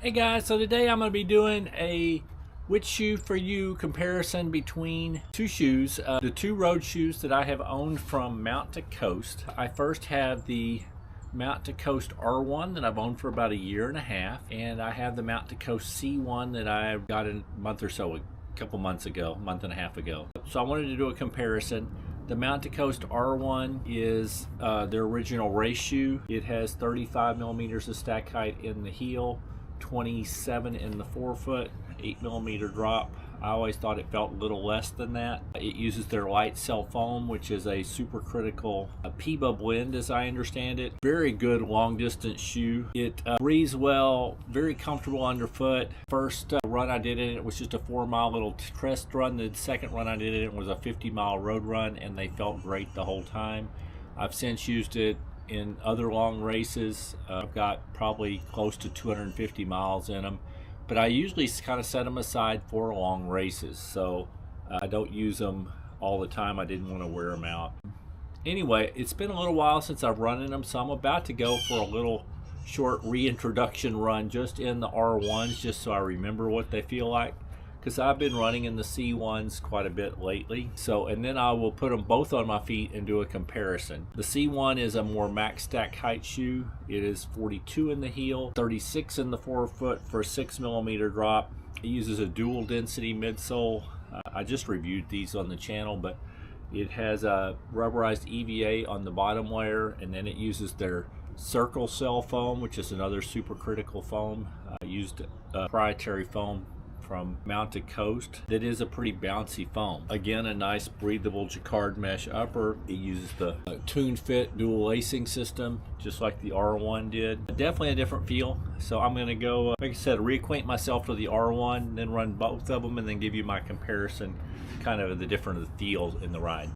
Hey guys, so today I'm going to be doing a which shoe for you comparison between two shoes, the two road shoes that I have owned from Mount to Coast. I first have the Mount to Coast R1 that I've owned for about a year and a half, and I have the Mount to Coast C1 that I got a month or so, a couple months ago, month and a half ago. So I wanted to do a comparison. The Mount to Coast R1 is their original race shoe. It has 35 millimeters of stack height in the heel, 27 in the forefoot, 8 millimeter drop. I always thought it felt a little less than that. It uses their light cell foam, which is a supercritical PIBA blend as I understand it. Very good long distance shoe. It breathes well, very comfortable underfoot. First run I did in it was just a 4-mile little test run. The second run I did in it was a 50-mile road run, and they felt great the whole time. I've since used it in other long races. I've got probably close to 250 miles in them, but I usually kind of set them aside for long races, so I don't use them all the time. I didn't want to wear them out. Anyway, it's been a little while since I've run in them, so I'm about to go for a little short reintroduction run just in the R1s, just so I remember what they feel like, because I've been running in the C1s quite a bit lately. And then I will put them both on my feet and do a comparison. The C1 is a more max stack height shoe. It is 42 in the heel, 36 in the forefoot for a 6 millimeter drop. It uses a dual density midsole. I just reviewed these on the channel, but it has a rubberized EVA on the bottom layer, and then it uses their circle cell foam, which is another supercritical foam. I used proprietary foam from Mount to Coast that is a pretty bouncy foam. Again, a nice breathable jacquard mesh upper. It uses the Tune Fit dual lacing system, just like the R1 did. Definitely a different feel. So I'm going to go, like I said, reacquaint myself with the R1, then run both of them, and then give you my comparison, kind of the different feels in the ride.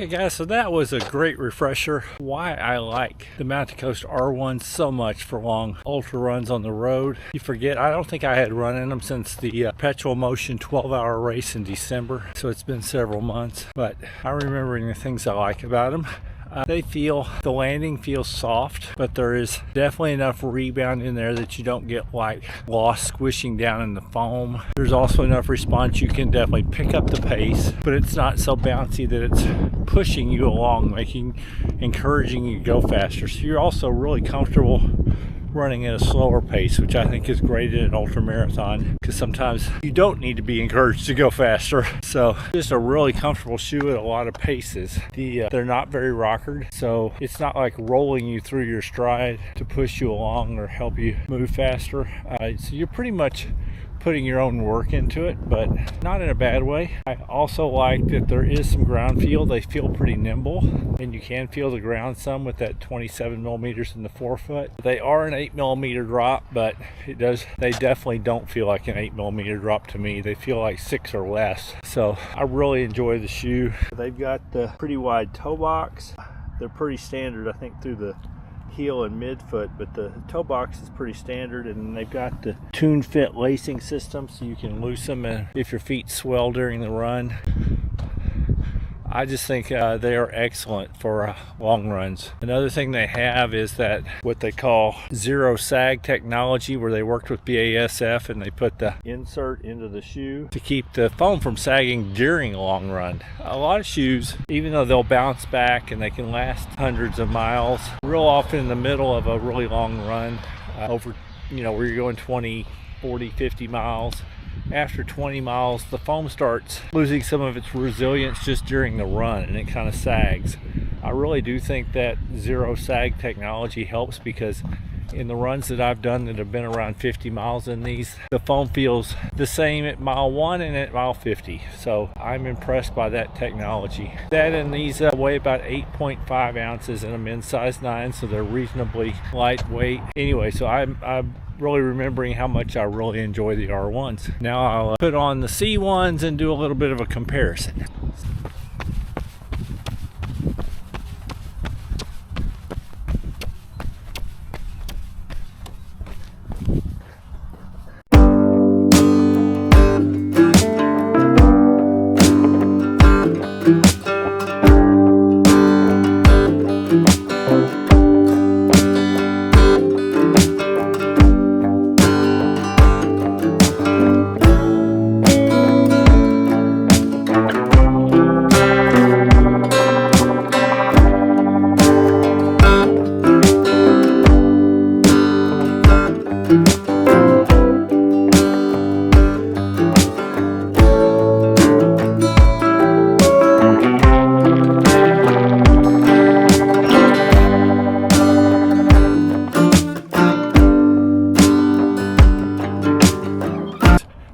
Guys, so that was a great refresher why I like the Mount to Coast R1 so much for long ultra runs on the road. You forget, I don't think I had run in them since the Perpetual Motion 12-hour race in December, so it's been several months, but I'm remembering the things I like about them. The landing feels soft, but there is definitely enough rebound in there that you don't get like lost squishing down in the foam. There's also enough response you can definitely pick up the pace, but it's not so bouncy that it's pushing you along, encouraging you to go faster. So you're also really comfortable running at a slower pace, which I think is great in an ultra marathon, because sometimes you don't need to be encouraged to go faster. So just a really comfortable shoe at a lot of paces. They're not very rockered, so it's not like rolling you through your stride to push you along or help you move faster. So you're pretty much putting your own work into it, but not in a bad way. I also like that there is some ground feel. They feel pretty nimble, and you can feel the ground some with that 27 millimeters in the forefoot. They are an 8 millimeter drop, but they definitely don't feel like an 8 millimeter drop to me. They feel like 6 or less. So I really enjoy the shoe. They've got the pretty wide toe box. They're pretty standard, I think, through the heel and midfoot, but the toe box is pretty standard, and they've got the Tune Fit lacing system, so you can loosen them if your feet swell during the run. I just think they are excellent for long runs. Another thing they have is that what they call zero sag technology, where they worked with BASF and they put the insert into the shoe to keep the foam from sagging during a long run. A lot of shoes, even though they'll bounce back and they can last hundreds of miles, real often in the middle of a really long run, over, where you're going 20, 40, 50 miles, after 20 miles, the foam starts losing some of its resilience just during the run, and it kind of sags. I really do think that zero sag technology helps, because in the runs that I've done that have been around 50 miles in these, the foam feels the same at mile 1 and at mile 50. So I'm impressed by that technology. That and these weigh about 8.5 ounces in a men's size 9, so they're reasonably lightweight. Anyway, so I'm really remembering how much I really enjoy the R1s. Now I'll put on the C1s and do a little bit of a comparison.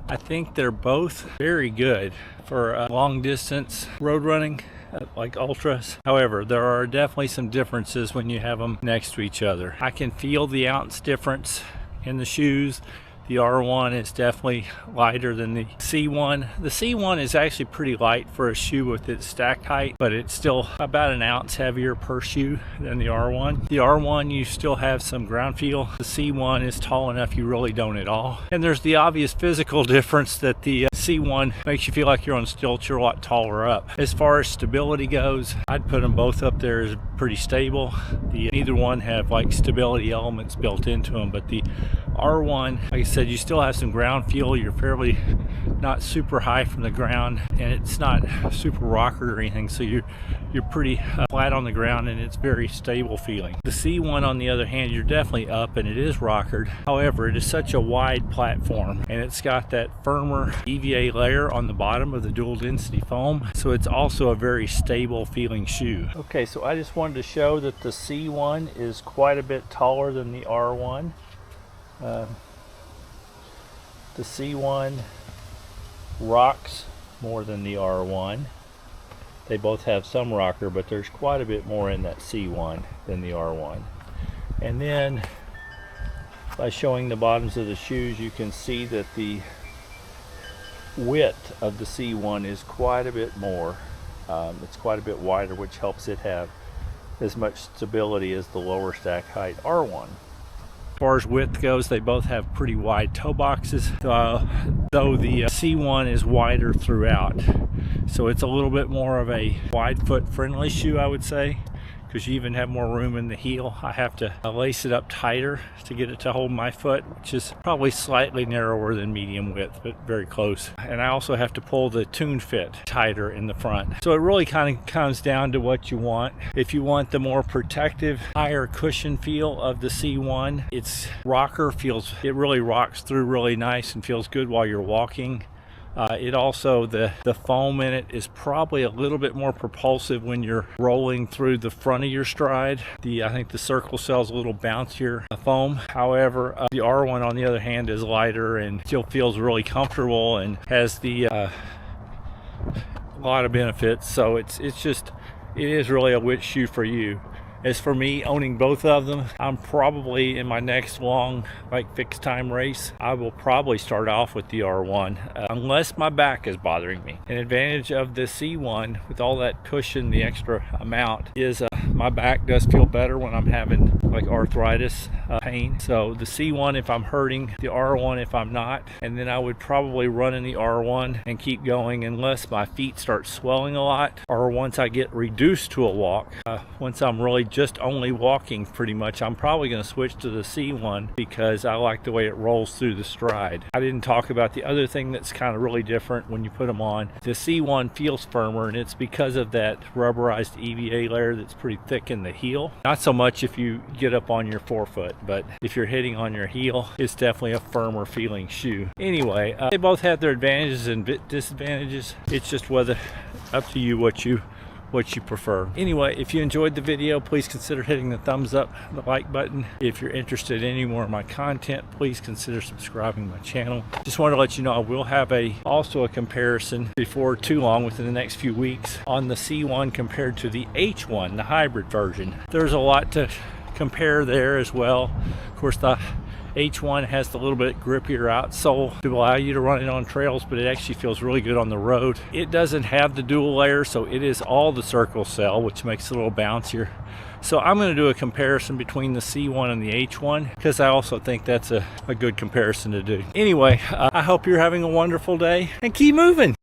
I think they're both very good for long distance road running, like ultras. However, there are definitely some differences when you have them next to each other. I can feel the ounce difference in the shoes. The R1 is definitely lighter than the C1. The C1 is actually pretty light for a shoe with its stack height, but it's still about an ounce heavier per shoe than the R1. The R1, you still have some ground feel. The C1 is tall enough you really don't at all. And there's the obvious physical difference that the C1 makes you feel like you're on stilts, you're a lot taller up. As far as stability goes, I'd put them both up there as pretty stable. Neither one have like stability elements built into them, but the R1, like I said, you still have some ground feel. You're fairly not super high from the ground, and it's not super rocker or anything, so you're pretty flat on the ground, and it's very stable feeling. The C1, on the other hand, you're definitely up and it is rockered. However, it is such a wide platform, and it's got that firmer EVA layer on the bottom of the dual density foam, so it's also a very stable feeling shoe. Okay, so I just wanted to show that the C1 is quite a bit taller than the R1. The C1 rocks more than the R1. They both have some rocker, but there's quite a bit more in that C1 than the R1. And then by showing the bottoms of the shoes, you can see that the width of the C1 is quite a bit more. It's quite a bit wider, which helps it have as much stability as the lower stack height R1. As far as width goes, they both have pretty wide toe boxes, though the C1 is wider throughout. So it's a little bit more of a wide foot friendly shoe, I would say, because you even have more room in the heel. I have to lace it up tighter to get it to hold my foot, which is probably slightly narrower than medium width, but very close. And I also have to pull the Tune Fit tighter in the front. So it really kind of comes down to what you want. If you want the more protective, higher cushion feel of the C1, its rocker it really rocks through really nice and feels good while you're walking. It also, the foam in it is probably a little bit more propulsive when you're rolling through the front of your stride. I think the Circle Cell's a little bouncier foam. However, the R1 on the other hand is lighter and still feels really comfortable and has a lot of benefits. So it is really a which shoe for you. As for me owning both of them, I'm probably in my next long fixed time race, I will probably start off with the R1 unless my back is bothering me. An advantage of the C1 with all that cushion, the extra amount, is my back does feel better when I'm having arthritis pain. So the C1 if I'm hurting, the R1 if I'm not, and then I would probably run in the R1 and keep going unless my feet start swelling a lot, or once I get reduced to a walk. Once I'm really just only walking pretty much, I'm probably going to switch to the C1 because I like the way it rolls through the stride. I didn't talk about the other thing that's kind of really different when you put them on. The C1 feels firmer, and it's because of that rubberized EVA layer that's pretty thicken the heel. Not so much if you get up on your forefoot, but if you're hitting on your heel, it's definitely a firmer feeling shoe. Anyway, they both have their advantages and disadvantages. It's just whether up to you what you prefer. Anyway, if you enjoyed the video, please consider hitting the thumbs up, the like button. If you're interested in any more of my content, please consider subscribing to my channel. Just wanted to let you know I will have also a comparison before too long, within the next few weeks, on the C1 compared to the H1, the hybrid version. There's a lot to compare there as well. Of course, the H1 has the little bit grippier outsole to allow you to run it on trails, but it actually feels really good on the road. It doesn't have the dual layer, so it is all the circle cell, which makes it a little bouncier. So I'm going to do a comparison between the C1 and the H1 because I also think that's a good comparison to do. Anyway, I hope you're having a wonderful day and keep moving.